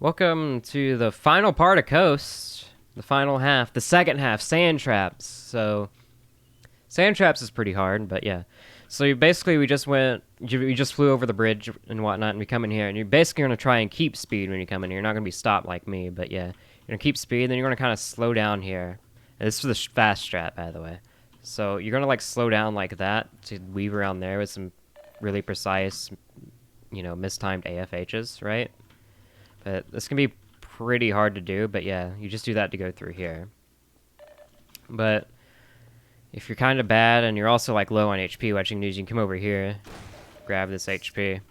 Welcome to the final part of Coast. The final half, the second half, sand traps. So, sand traps is pretty hard, but yeah. So we just flew over the bridge and whatnot, and we come in here, and you're basically gonna try and keep speed when you come in here. You're not gonna be stopped like me, but yeah, you're gonna keep speed, then you're gonna kind of slow down here. And this is the fast strat, by the way. So you're gonna like slow down like that to weave around there with some really precise, mistimed AFHs, right? But this can be pretty hard to do, but yeah, you just do that to go through here. But if you're kind of bad and you're also like low on HP, what you can do is you can come over here, grab this HP,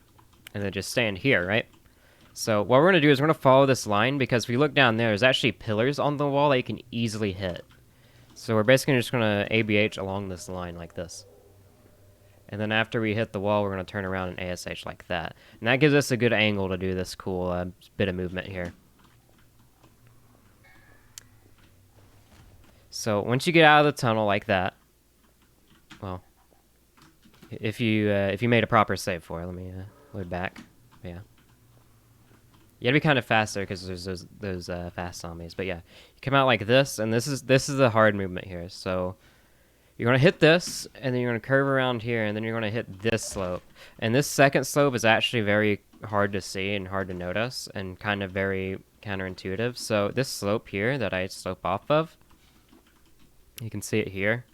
and then just stand here, right? So what we're going to do is we're going to follow this line, because if we look down there, there's actually pillars on the wall that you can easily hit. So we're basically just going to ABH along this line like this. And then after we hit the wall, we're going to turn around and ASH like that. And that gives us a good angle to do this cool bit of movement here. So once you get out of the tunnel like that, well, if you made a proper save for it, let me load back. Yeah. You gotta be kind of faster because there's those fast zombies. But yeah, you come out like this, and this is the hard movement here. So you're going to hit this, and then you're going to curve around here, and then you're going to hit this slope. And this second slope is actually very hard to see and hard to notice, and kind of very counterintuitive. So this slope here that I slope off of, you can see it here.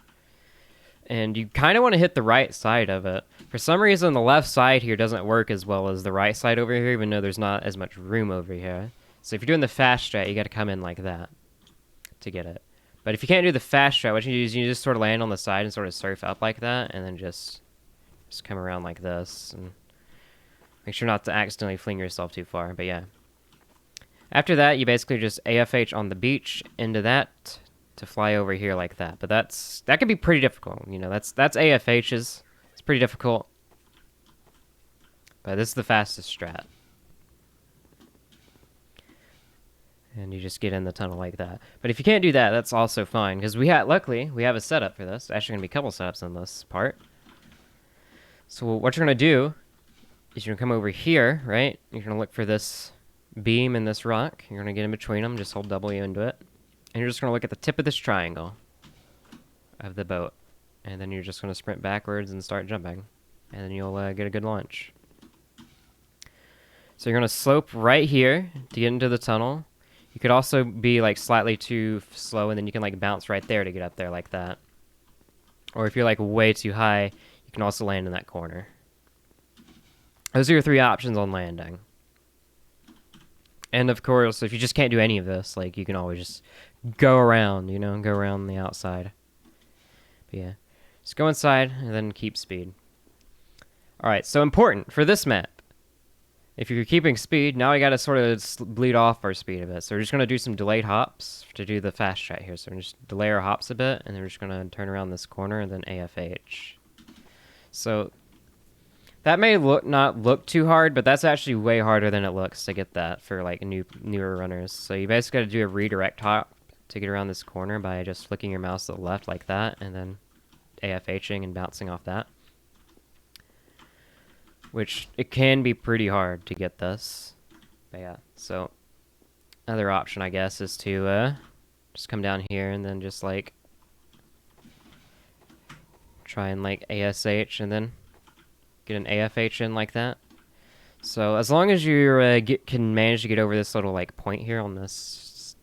And you kind of want to hit the right side of it. For some reason, the left side here doesn't work as well as the right side over here, even though there's not as much room over here. So if you're doing the fast strat, you got to come in like that to get it. But if you can't do the fast strat, what you do is you just sort of land on the side and sort of surf up like that, and then just come around like this, and make sure not to accidentally fling yourself too far. But yeah. After that, you basically just AFH on the beach into that to fly over here like that. But that can be pretty difficult. You know, that's AFHs. It's pretty difficult. But this is the fastest strat. And you just get in the tunnel like that. But if you can't do that, that's also fine, because luckily we have a setup for this. Actually, going to be a couple setups on this part. So what you're going to do is you're going to come over here, right? You're going to look for this beam and this rock. You're going to get in between them. Just hold W into it. And you're just going to look at the tip of this triangle of the boat. And then you're just going to sprint backwards and start jumping. And then you'll get a good launch. So you're going to slope right here to get into the tunnel. You could also be like slightly too slow, and then you can like bounce right there to get up there like that. Or if you're like way too high, you can also land in that corner. Those are your three options on landing. And of course, if you just can't do any of this, like you can always just go around, go around the outside. But yeah, just go inside and then keep speed. All right, so important for this map. If you're keeping speed, now we got to sort of bleed off our speed a bit. So we're just going to do some delayed hops to do the fast strat here. So we're just delay our hops a bit, and then we're just going to turn around this corner and then AFH. So that may not look too hard, but that's actually way harder than it looks to get that for like newer runners. So you basically got to do a redirect hop to get around this corner by just flicking your mouse to the left like that, and then AFHing and bouncing off that. Which, it can be pretty hard to get this. But yeah, so another option, I guess, is to just come down here and then just like try and like ASH and then get an AFH in like that. So as long as you can manage to get over this little like point here on this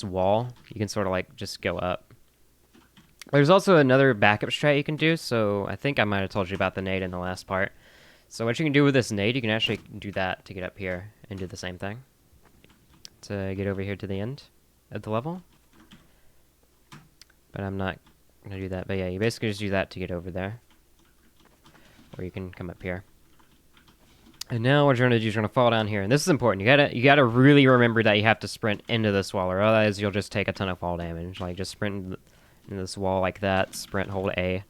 wall, you can sort of like just go up. There's also another backup strat you can do. So I think I might have told you about the nade in the last part. So what you can do with this nade, you can actually do that to get up here and do the same thing to get over here to the end of the level. But I'm not going to do that. But yeah, you basically just do that to get over there. Or you can come up here. And now what you're going to do is you're going to fall down here. And this is important. You gotta really remember that you have to sprint into this wall, or otherwise you'll just take a ton of fall damage. Like just sprint into this wall like that, sprint, hold A,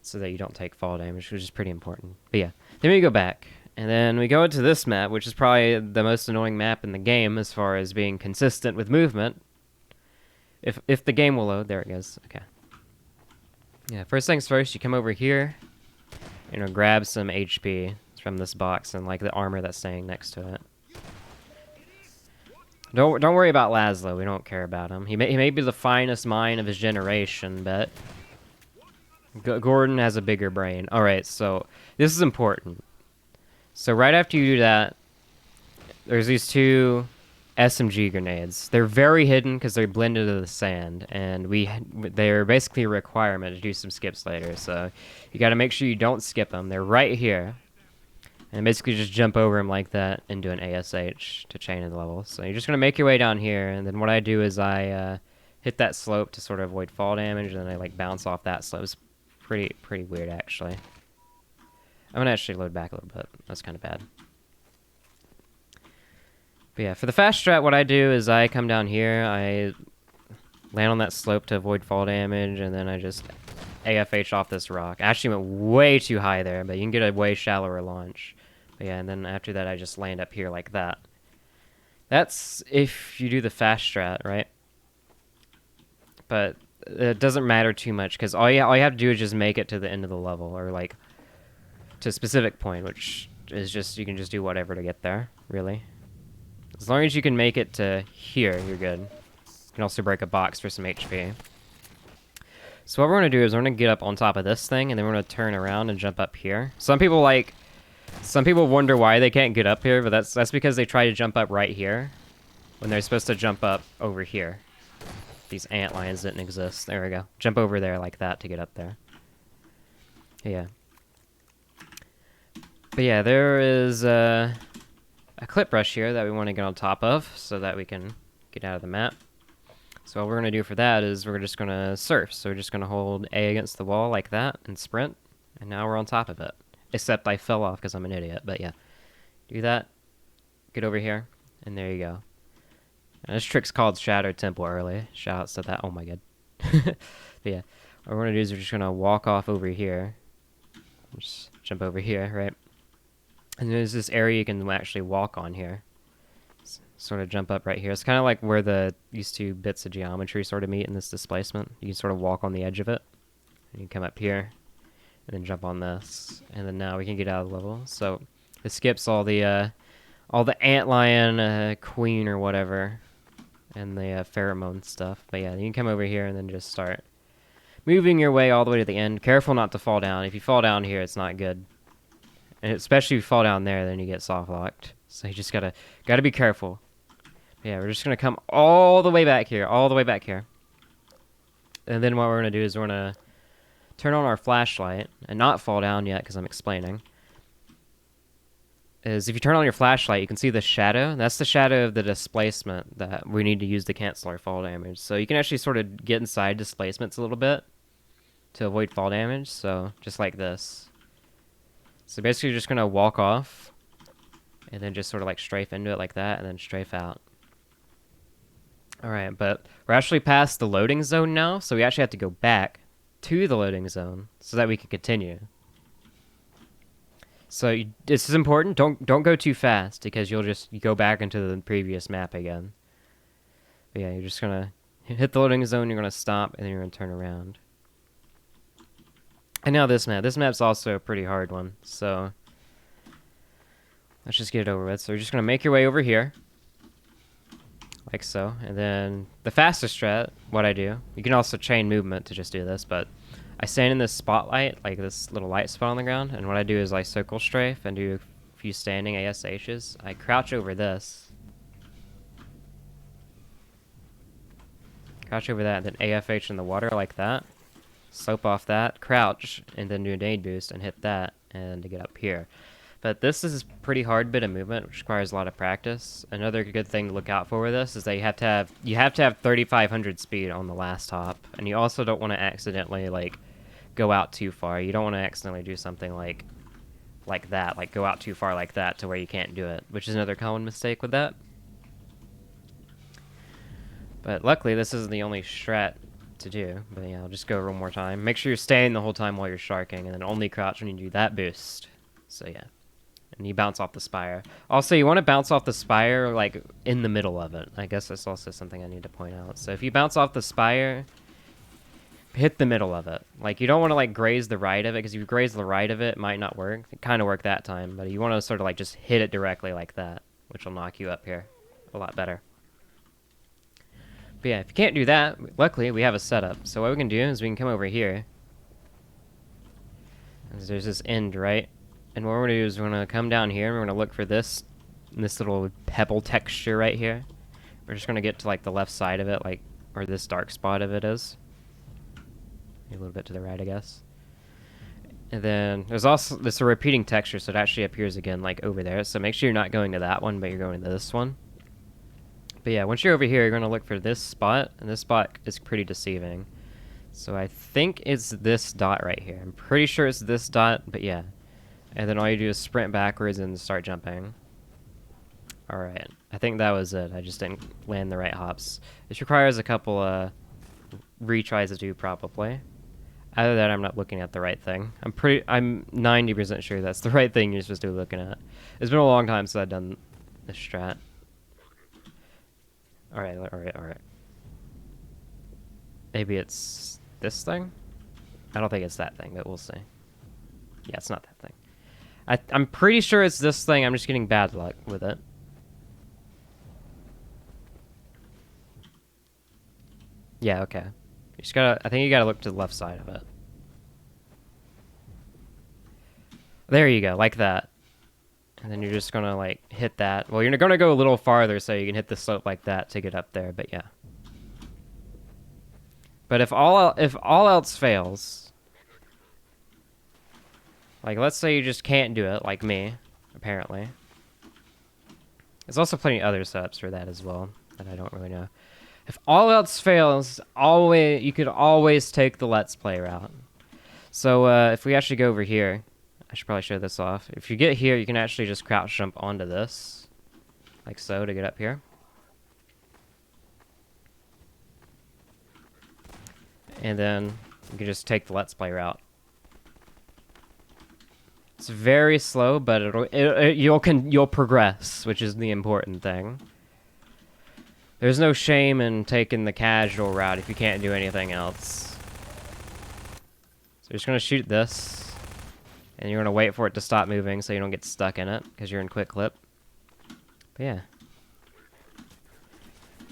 so that you don't take fall damage, which is pretty important. But yeah, then we go back, and then we go into this map, which is probably the most annoying map in the game as far as being consistent with movement. If the game will load, there it goes. Okay. Yeah, first things first, you come over here, grab some HP from this box and like the armor that's staying next to it. Don't worry about Laszlo. We don't care about him. He may be the finest mind of his generation, but Gordon has a bigger brain. All right, so this is important. So right after you do that, there's these two SMG grenades. They're very hidden because they're blended into the sand, and they're basically a requirement to do some skips later. So you got to make sure you don't skip them. They're right here. And basically just jump over him like that and do an ASH to chain the level. So you're just going to make your way down here, and then what I do is I hit that slope to sort of avoid fall damage, and then I like bounce off that slope. It's pretty weird, actually. I'm going to actually load back a little bit. That's kind of bad. But yeah, for the fast strat, what I do is I come down here, I land on that slope to avoid fall damage, and then I just AFH off this rock. I actually went way too high there, but you can get a way shallower launch. But yeah, and then after that, I just land up here like that. That's if you do the fast strat, right? But it doesn't matter too much, because all you have to do is just make it to the end of the level, or like to a specific point, which is just, you can just do whatever to get there, really. As long as you can make it to here, you're good. You can also break a box for some HP. So what we're going to do is we're going to get up on top of this thing, and then we're going to turn around and jump up here. Some people wonder why they can't get up here, but that's because they try to jump up right here when they're supposed to jump up over here. These ant lions didn't exist. There we go. Jump over there like that to get up there. Yeah. But yeah, there is a clip brush here that we want to get on top of so that we can get out of the map. So what we're going to do for that is we're just going to surf. So we're just going to hold A against the wall like that and sprint. And now we're on top of it. Except I fell off because I'm an idiot. But yeah, do that. Get over here. And there you go. And this trick's called Shadow Temple early. Shoutouts to that. Oh my god. But yeah, what we're going to do is we're just going to walk off over here. Just jump over here, right? And there's this area you can actually walk on here. Sort of jump up right here. It's kind of like where these two bits of geometry sort of meet in this displacement. You can sort of walk on the edge of it. And you come up here, and then jump on this. And then now we can get out of the level. So it skips all the antlion queen or whatever, and the pheromone stuff. But yeah, you can come over here and then just start moving your way all the way to the end. Careful not to fall down. If you fall down here, it's not good. And especially if you fall down there, then you get soft locked. So you just gotta be careful. Yeah, we're just gonna come all the way back here, And then what we're gonna do is we're gonna turn on our flashlight and not fall down yet because I'm explaining. Is if you turn on your flashlight, you can see the shadow. That's the shadow of the displacement that we need to use to cancel our fall damage. So you can actually sort of get inside displacements a little bit to avoid fall damage. So just like this. So basically you're just going to walk off and then just sort of like strafe into it like that and then strafe out. Alright, but we're actually past the loading zone now, so we actually have to go back to the loading zone so that we can continue. So this is important. Don't go too fast because you'll just go back into the previous map again. But yeah, you're just going to hit the loading zone, you're going to stop, and then you're going to turn around. And now this map. This map's also a pretty hard one, so let's just get it over with. So you're just going to make your way over here, like so. And then the fastest strat, what I do, you can also chain movement to just do this, but I stand in this spotlight, like this little light spot on the ground, and what I do is I circle strafe and do a few standing ASHs. I crouch over this. Crouch over that, and then AFH in the water like that. Slope off that, crouch, and then do a nade boost and hit that, and to get up here. But this is a pretty hard bit of movement, which requires a lot of practice. Another good thing to look out for with this is that you have to have 3,500 speed on the last hop, and you also don't want to accidentally like go out too far. You don't want to accidentally do something like that, like go out too far like that to where you can't do it, which is another common mistake with that. But luckily, this isn't the only strat to do. But yeah, I'll just go over one more time. Make sure you're staying the whole time while you're sharking, and then only crouch when you do that boost. So yeah. And you bounce off the spire. Also, you want to bounce off the spire, like, in the middle of it. I guess that's also something I need to point out. So if you bounce off the spire, hit the middle of it. Like, you don't want to, like, graze the right of it, because if you graze the right of it, it might not work. It kind of worked that time, but you want to sort of, like, just hit it directly like that, which will knock you up here a lot better. But yeah, if you can't do that, luckily we have a setup. So what we can do is we can come over here. And there's this end, right? And what we're gonna do is we're gonna come down here and we're gonna look for this little pebble texture right here. We're just gonna get to like the left side of it, like where this dark spot of it is. A little bit to the right, I guess. And then there's also this a repeating texture, so it actually appears again like over there. So make sure you're not going to that one, but you're going to this one. But yeah, once you're over here, you're going to look for this spot, and this spot is pretty deceiving. So I think it's this dot right here. I'm pretty sure it's this dot, but yeah. And then all you do is sprint backwards and start jumping. Alright, I think that was it. I just didn't land the right hops. This requires a couple retries to do, probably. Either that, I'm not looking at the right thing. I'm 90% sure that's the right thing you're supposed to be looking at. It's been a long time since I've done this strat. Alright. Maybe it's this thing? I don't think it's that thing, but we'll see. Yeah, it's not that thing. I'm pretty sure it's this thing. I'm just getting bad luck with it. Yeah, okay. You just gotta, I think you gotta look to the left side of it. There you go, like that. And then you're just gonna like hit that. Well, you're gonna go a little farther so you can hit the slope like that to get up there, but yeah. But if all else fails, like let's say you just can't do it, like me, apparently. There's also plenty of other setups for that as well that I don't really know. If all else fails, you could always take the Let's Play route. So if we actually go over here, I should probably show this off. If you get here, you can actually just crouch jump onto this, like so, to get up here. And then you can just take the Let's Play route. It's very slow, but you'll progress, which is the important thing. There's no shame in taking the casual route if you can't do anything else. So you're just gonna shoot this, and you're gonna wait for it to stop moving so you don't get stuck in it because you're in quick clip. But yeah,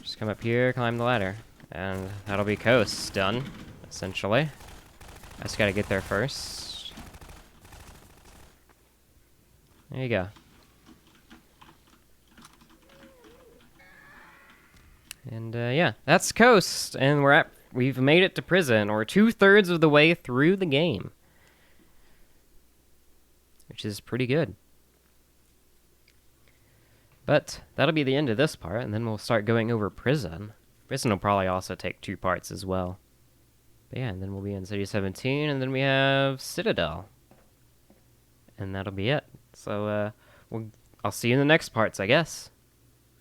just come up here, climb the ladder, and that'll be coast done, essentially. I just gotta get there first. There you go. And yeah, that's coast, and we've made it to prison, or 2/3 of the way through the game, which is pretty good. But that'll be the end of this part, and then we'll start going over prison. Prison will probably also take 2 parts as well. But yeah, and then we'll be in City 17, and then we have Citadel, and that'll be it. So I'll see you in the next parts, I guess.